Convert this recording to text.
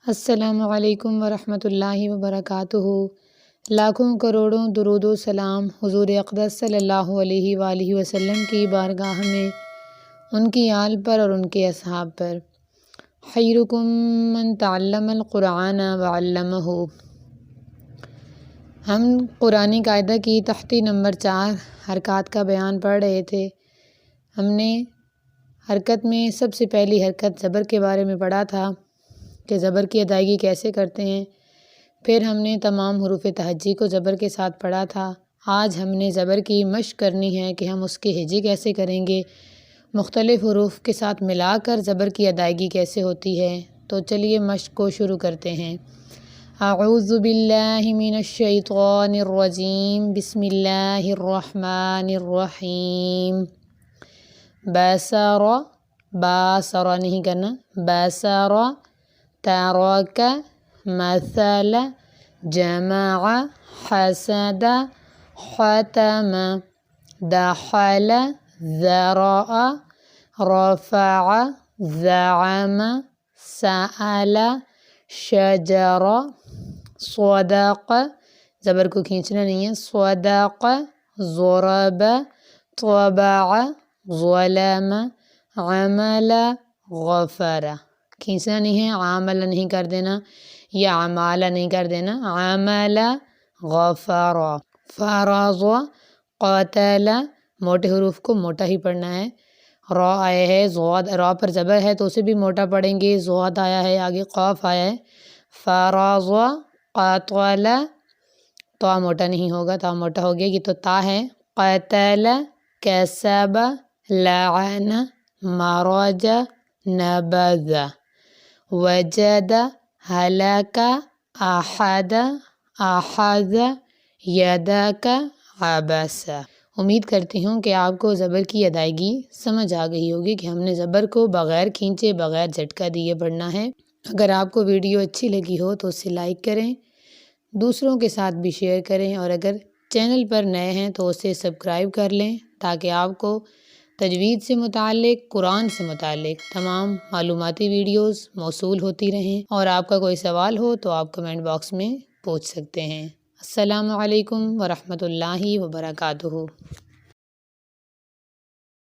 السلام علیکم ورحمۃ اللہ وبرکاتہ۔ لاکھوں کروڑوں درود و سلام حضور اقدس صلی اللہ علیہ وآلہ وسلم کی بارگاہ میں، ان کی آل پر اور ان کے اصحاب پر۔ خیرکم من تعلم القرآن وعلمہ۔ ہم قرآنی قاعدہ کی تختی نمبر 4 حرکات کا بیان پڑھ رہے تھے۔ ہم نے حرکت میں سب سے پہلی حرکت زبر کے بارے میں پڑھا تھا کہ زبر کی ادائیگی کیسے کرتے ہیں۔ پھر ہم نے تمام حروف تہجی کو زبر کے ساتھ پڑھا تھا۔ آج ہم نے زبر کی مشق کرنی ہے کہ ہم اس کے ہجے کیسے کریں گے، مختلف حروف کے ساتھ ملا کر زبر کی ادائیگی کیسے ہوتی ہے۔ تو چلیے مشق کو شروع کرتے ہیں۔ اعوذ باللہ من الشیطان الرجیم، بسم اللہ الرحمن الرحیم۔ بسر، باسر نہیں کرنا، بسر، ترک، مثل، جمع، حسد، ختم، دخل، ذرأ، رفع، زعم، سأل، شجر، صدق، زبر کو کھینچنا نہیں ہے، صدق، ضرب، طبع، ظلم، عمل، غفر، کھینچنا نہیں ہے، عامل نہیں کر دینا یا عمال نہیں کر دینا، عمل، غفر، فرض، قتل، موٹے حروف کو موٹا ہی پڑھنا ہے۔ را آیا ہے، ضاد، را پر زبر ہے تو اسے بھی موٹا پڑھیں گے، ضاد آیا ہے، آگے قاف آیا ہے، فرض، قتل، تو موٹا نہیں ہوگا، تا موٹا ہو گیا، یہ تو تا ہے، قتل، کسب، لعن، مرج، نبذ، وجد، ہلک، احد، احد، یدک، عبس۔ امید کرتی ہوں کہ آپ کو زبر کی ادائیگی سمجھ آ گئی ہوگی کہ ہم نے زبر کو بغیر کھینچے، بغیر جھٹکا دیے پڑھنا ہے۔ اگر آپ کو ویڈیو اچھی لگی ہو تو اسے لائک کریں، دوسروں کے ساتھ بھی شیئر کریں، اور اگر چینل پر نئے ہیں تو اسے سبسکرائب کر لیں تاکہ آپ کو تجوید سے متعلق، قرآن سے متعلق تمام معلوماتی ویڈیوز موصول ہوتی رہیں۔ اور آپ کا کوئی سوال ہو تو آپ کمنٹ باکس میں پوچھ سکتے ہیں۔ السلام علیکم ورحمۃ اللہ وبرکاتہ۔